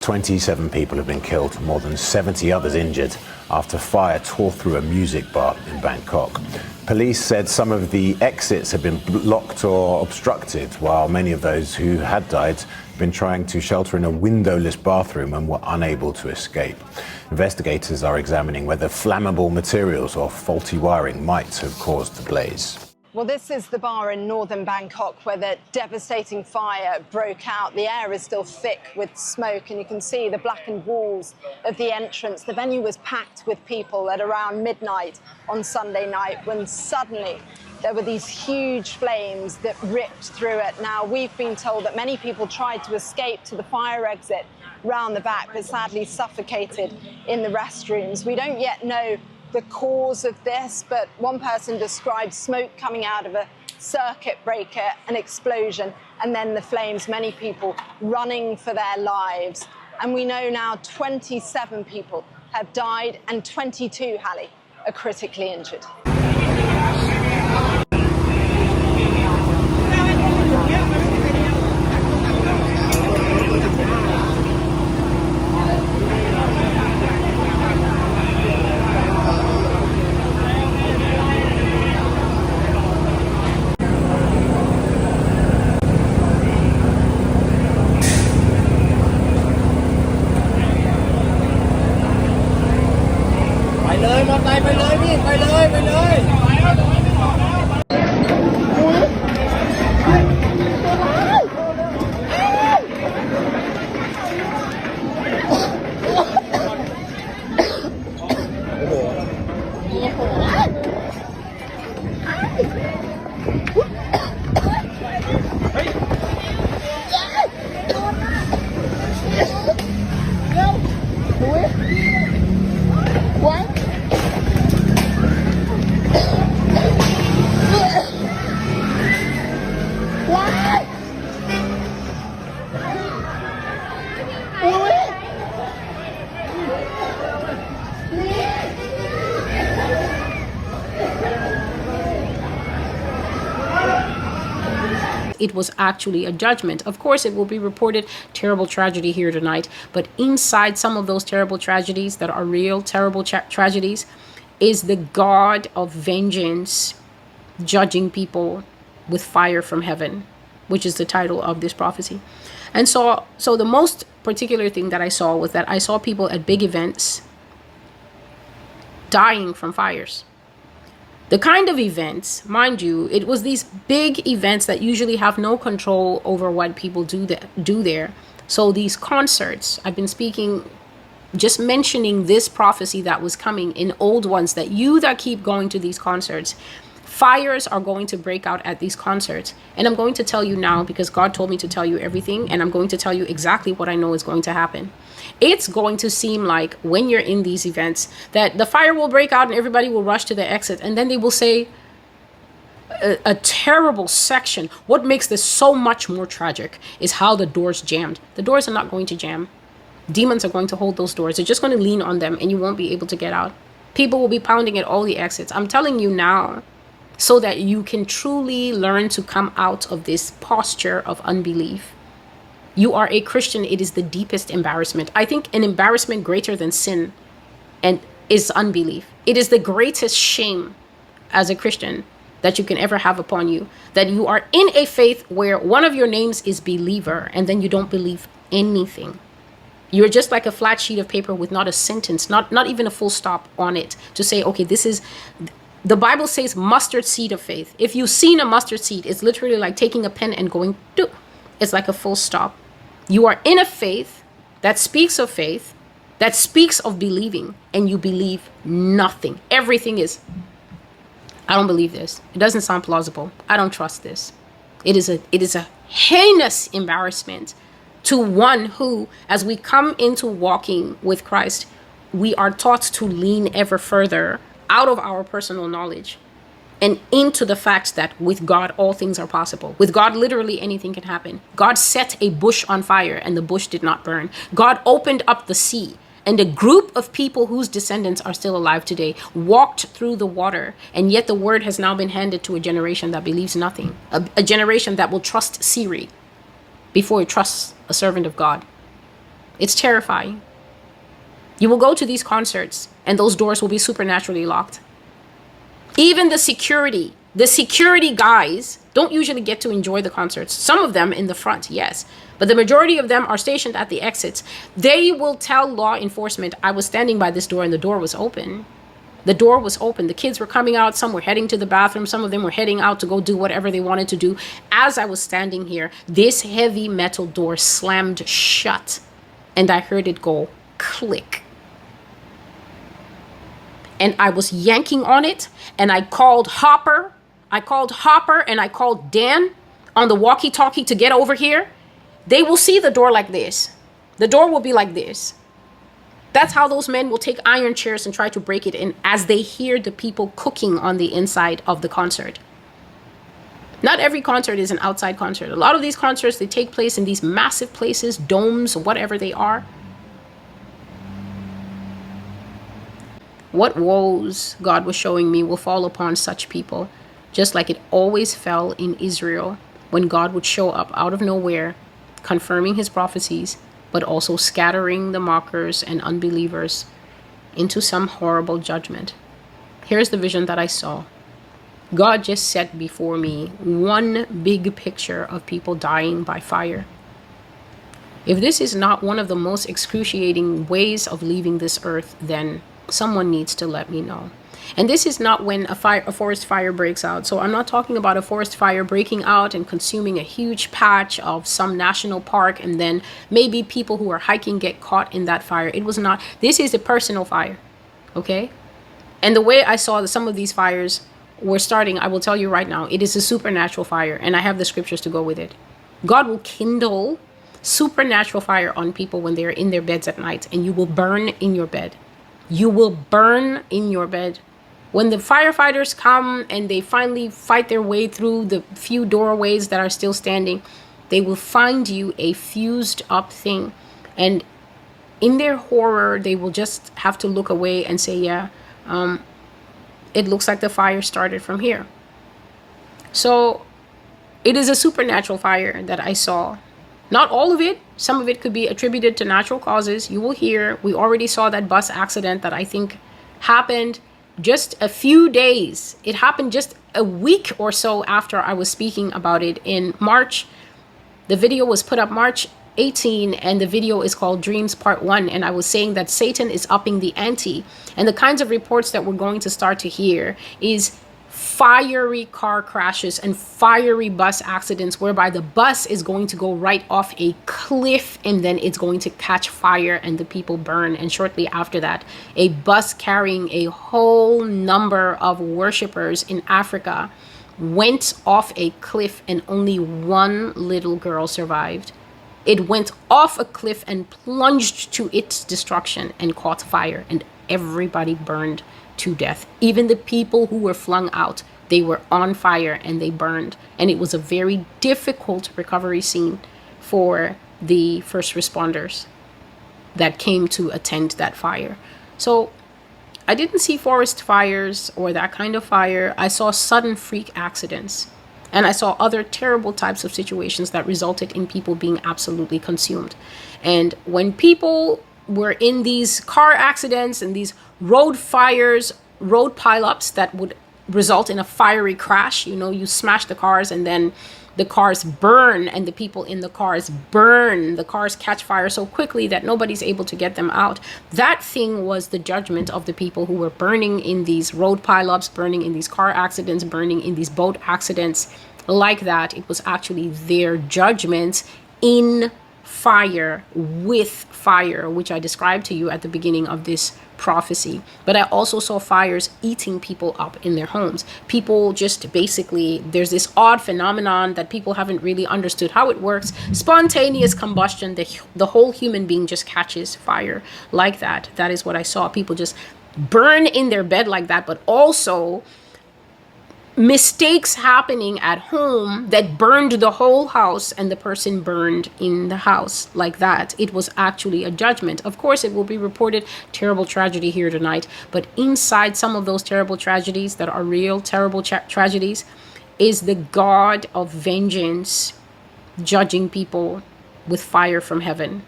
27 people have been killed, more than 70 others injured after fire tore through a music bar in Bangkok. Police said some of the exits had been blocked or obstructed, while many of those who had died had been trying to shelter in a windowless bathroom and were unable to escape. Investigators are examining whether flammable materials or faulty wiring might have caused the blaze. Well, this is the bar in northern Bangkok where the devastating fire broke out. The air is still thick with smoke, and you can see the blackened walls of the entrance. The venue was packed with people at around midnight on Sunday night when suddenly there were these huge flames that ripped through it. Now, we've been told that many people tried to escape to the fire exit round the back, but sadly suffocated in the restrooms. We don't yet know the cause of this, but one person described smoke coming out of a circuit breaker, an explosion, and then the flames, many people running for their lives. And we know now 27 people have died and 22, Hallie, are critically injured. It was actually a judgment. Of course, it will be reported terrible tragedy here tonight, but inside some of those terrible tragedies that are real terrible tragedies is the God of vengeance judging people with fire from heaven, which is the title of this prophecy. And so the most particular thing that I saw was that I saw people at big events dying from fires. The kind of events, mind you, it was these big events that usually have no control over what people do there. So these concerts, I've been speaking, just mentioning this prophecy that was coming in old ones, that you that keep going to these concerts, fires are going to break out at these concerts. And I'm going to tell you now, because God told me to tell you everything, and I'm going to tell you exactly what I know is going to happen. It's going to seem like when you're in these events that the fire will break out and everybody will rush to the exit, and then they will say a terrible section. What makes this so much more tragic is how the doors jammed. The doors are not going to jam. Demons are going to hold those doors. They're just going to lean on them and you won't be able to get out. People will be pounding at all the exits. I'm telling you now, so that you can truly learn to come out of this posture of unbelief. You are a Christian. It is the deepest embarrassment. I think an embarrassment greater than sin and is unbelief. It is the greatest shame as a Christian that you can ever have upon you, that you are in a faith where one of your names is believer and then you don't believe anything. You're just like a flat sheet of paper with not a sentence, not even a full stop on it to say, okay, this is, the Bible says mustard seed of faith. If you've seen a mustard seed, it's literally like taking a pen and going, it's like a full stop. You are in a faith that speaks of faith, that speaks of believing, and you believe nothing. Everything is, I don't believe this. It doesn't sound plausible. I don't trust this. It is a heinous embarrassment to one who, as we come into walking with Christ, we are taught to lean ever further out of our personal knowledge and into the fact that with God, all things are possible. With God, literally anything can happen. God set a bush on fire and the bush did not burn. God opened up the sea, and a group of people whose descendants are still alive today walked through the water. And yet the word has now been handed to a generation that believes nothing. A generation that will trust Siri before it trusts a servant of God. It's terrifying. You will go to these concerts and those doors will be supernaturally locked. Even the security guys don't usually get to enjoy the concerts. Some of them in the front, yes. But the majority of them are stationed at the exits. They will tell law enforcement, I was standing by this door and the door was open. The door was open. The kids were coming out. Some were heading to the bathroom. Some of them were heading out to go do whatever they wanted to do. As I was standing here, this heavy metal door slammed shut and I heard it go click. And I was yanking on it and I called Hopper. I called Hopper and I called Dan on the walkie-talkie to get over here. They will see the door like this. The door will be like this. That's how those men will take iron chairs and try to break it in as they hear the people cooking on the inside of the concert. Not every concert is an outside concert. A lot of these concerts, they take place in these massive places, domes, whatever they are. What woes God was showing me will fall upon such people, just like it always fell in Israel when God would show up out of nowhere, confirming his prophecies, but also scattering the mockers and unbelievers into some horrible judgment. Here's the vision that I saw. God just set before me one big picture of people dying by fire. If this is not one of the most excruciating ways of leaving this earth, then someone needs to let me know. And this is not when a forest fire breaks out. So I'm not talking about a forest fire breaking out and consuming a huge patch of some national park and then maybe people who are hiking get caught in that fire. It was not. This is a personal fire. Okay? And the way I saw that some of these fires were starting, I will tell you right now, it is a supernatural fire. And I have the scriptures to go with it. God will kindle supernatural fire on people when they're in their beds at night, and you will burn in your bed. You will burn in your bed. When the firefighters come and they finally fight their way through the few doorways that are still standing, they will find you a fused up thing. And in their horror, they will just have to look away and say, yeah, it looks like the fire started from here. So it is a supernatural fire that I saw. Not all of it. Some of it could be attributed to natural causes. You will hear, we already saw that bus accident that I think happened just a few days. It happened just a week or so after I was speaking about it in March. The video was put up March 18 and the video is called Dreams Part 1. And I was saying that Satan is upping the ante. And the kinds of reports that we're going to start to hear is fiery car crashes and fiery bus accidents whereby the bus is going to go right off a cliff and then it's going to catch fire and the people burn. And shortly after that, a bus carrying a whole number of worshipers in Africa went off a cliff and only one little girl survived. It went off a cliff and plunged to its destruction and caught fire, and everybody burned to death. Even the people who were flung out, they were on fire and they burned. And it was a very difficult recovery scene for the first responders that came to attend that fire. So I didn't see forest fires or that kind of fire. I saw sudden freak accidents. And I saw other terrible types of situations that resulted in people being absolutely consumed. And when people were in these car accidents and these road fires, road pileups that would result in a fiery crash, you know, you smash the cars and then the cars burn and the people in the cars burn. The cars catch fire so quickly that nobody's able to get them out. That thing was the judgment of the people who were burning in these road pileups, burning in these car accidents, burning in these boat accidents like that. It was actually their judgment in fire, with fire, which I described to you at the beginning of this prophecy. But I also saw fires eating people up in their homes. People just basically, there's this odd phenomenon that people haven't really understood how it works. Spontaneous combustion, the whole human being just catches fire like that. That is what I saw. People just burn in their bed like that, but also mistakes happening at home that burned the whole house and the person burned in the house like that. It was actually a judgment. Of course, it will be reported terrible tragedy here tonight, but inside some of those terrible tragedies that are real terrible tragedies is the God of vengeance judging people with fire from heaven.